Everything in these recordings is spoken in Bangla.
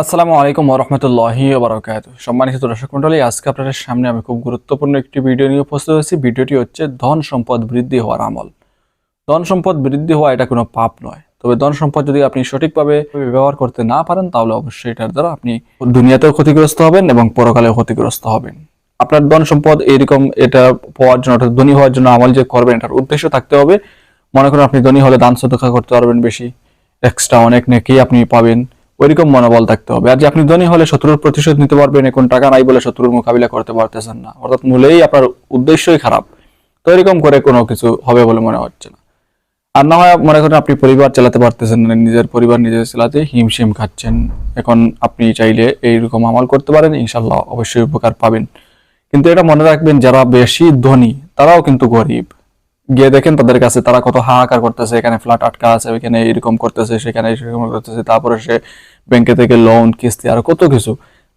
আসসালামু আলাইকুম ওয়া রাহমাতুল্লাহি ওয়া বারাকাতুহু। সম্মানিত দর্শক মণ্ডলী, আজকে আপনাদের সামনে আমি খুব গুরুত্বপূর্ণ একটি ভিডিও নিয়ে উপস্থিত হয়েছি। ভিডিওটি হচ্ছে ধন সম্পদ বৃদ্ধি হওয়ার আমল। ধন সম্পদ বৃদ্ধি হওয়া এটা কোনো পাপ নয়, তবে ধন সম্পদ যদি আপনি সঠিকভাবে ব্যবহার করতে না পারেন তাহলে অবশ্যই এটার দ্বারা আপনি দুনিয়াতেও ক্ষতিগ্রস্ত হবেন এবং পরকালেও ক্ষতিগ্রস্ত হবেন। আপনার ধন সম্পদ এইরকম এটা পাওয়ার জন্য, অর্থাৎ ধনী হওয়ার জন্য আমল যে করবেন এটার উদ্দেশ্য থাকতে হবে। মনে করুন আপনি ধনী হলে দান সদকা করতে পারবেন, বেশি এক্সট্রা অনেক নেকি আপনি পাবেন, ওইরকম মনোবল থাকতে হবে। আর যে আপনি ধনী হলে শত্রুর প্রতিশোধ নিতে পারবেন, এখন টাকা নাই বলে শত্রুর মোকাবিলা করতে পারতেছেন না, অর্থাৎ মূলেই আপনার উদ্দেশ্যই খারাপ, তো এরকম করে কোনো কিছু হবে বলে মনে হচ্ছে না। আর না হয় মনে করেন আপনি পরিবার চালাতে পারতেছেন না, নিজের পরিবার নিজের চালাতে হিমশিম খাচ্ছেন, এখন আপনি চাইলে এইরকম আমল করতে পারেন, ইনশাল্লাহ অবশ্যই উপকার পাবেন। কিন্তু এটা মনে রাখবেন, যারা বেশি ধনী তারাও কিন্তু গরিব। গিয়ে দেখেন তাদের কাছে তারা কত হাহাকার করতেছে, এখানে ফ্ল্যাট আটকা আছে, ওইখানে এরকম করতেছে, সেখানে সেরকম করতেছে, তারপরে সে ব্যাংকে থেকে লোন কিস্তি আর কত কিছু।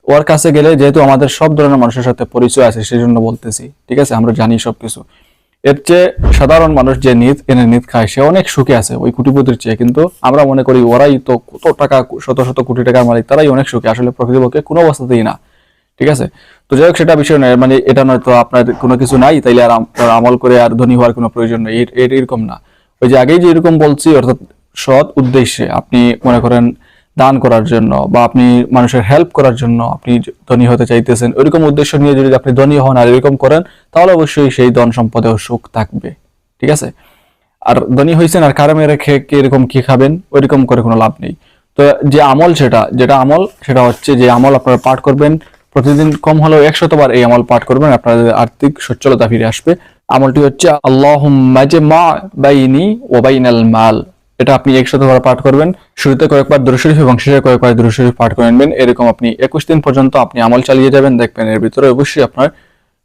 ওর কাছে গেলে, যেহেতু আমাদের সব ধরনের মানুষের সাথে পরিচয় আছে সেই জন্য বলতেছি, ঠিক আছে, আমরা জানি সবকিছু। এর চেয়ে সাধারণ মানুষ যে নিত এনে নিত খায় সে অনেক সুখে আছে ওই কোটিপতির চেয়ে, কিন্তু আমরা মনে করি ওরাই তো কত টাকা, শত শত কোটি টাকার মালিক, তারাই অনেক সুখে, আসলে প্রকৃতপক্ষে কোনো অবস্থাতেই না। ঠিক আছে, তো যাই হোক সেটা বিষয় নয়, মানে এটা নয় তো আপনার কোনো কিছু নাই তাইলে আর আমল করে আর ধনী হওয়ার কোনো প্রয়োজন নেই, এরকম না। ওই যে আগেই যে এরকম বলছি, অর্থাৎ সৎ উদ্দেশ্যে আপনি মনে করেন দান করার জন্য বা আপনি মানুষের হেল্প করার জন্য আপনি ধনী হতে চাইতেছেন, ওইরকম উদ্দেশ্য নিয়ে যদি আপনি ধনী হন আর এরকম করেন তাহলে অবশ্যই সেই ধন সম্পদেও সুখ থাকবে। ঠিক আছে, আর ধনী হয়েছেন আর কারে মেরে খেয়ে এরকম কি খাবেন, ওইরকম করে কোনো লাভ নেই। তো যে আমল, যেটা আমল সেটা হচ্ছে, যে আমল আপনারা পাঠ করবেন প্রতিদিন কম হলেও 100 বার এই আমল পাঠ করবেন, আপনাদের আর্থিক সচ্ছলতা ফিরে আসবে। আমলটি হচ্ছে আল্লাহুম্মা জামা বাইনি ওয়া বাইনাল মাল। এটা আপনি 100 বার পাঠ করবেন। শুরুতে কয়েকবার দুরূদ শরীফ এবং শেষে কয়েকবার দুরূদ শরীফ পাঠ করে নেবেন। এরকম আপনি 21 দিন পর্যন্ত আপনি আমল চালিয়ে যাবেন, দেখবেন এর ভিতরে অবশ্যই আপনার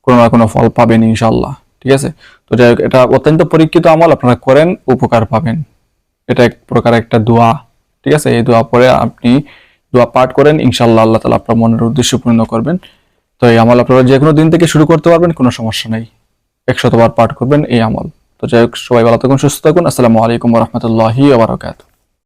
কোনো না কোনো ফল পাবেন ইনশাআল্লাহ। ঠিক আছে, তো যাই হোক, এটা অত্যন্ত পরীক্ষিত আমল, আপনারা করেন উপকার পাবেন। এটা এক প্রকার একটা দোয়া। ঠিক আছে, এই দোয়া পরে আপনি দোয়া পাঠ করেন, ইনশাআল্লাহ আল্লাহ তাআলা আপনার মনের উদ্দেশ্য পূর্ণ করবেন। তো এই আমল আপনারা যে কোনো দিন থেকে শুরু করতে পারবেন, কোনো সমস্যা নেই। 100 বার পাঠ করবেন এই আমল। তো যাই হোক, সবাই ভালো থাকুন, সুস্থ থাকুন। আসসালামু আলাইকুম ওয়া রাহমাতুল্লাহি ওয়া বারাকাতুহু।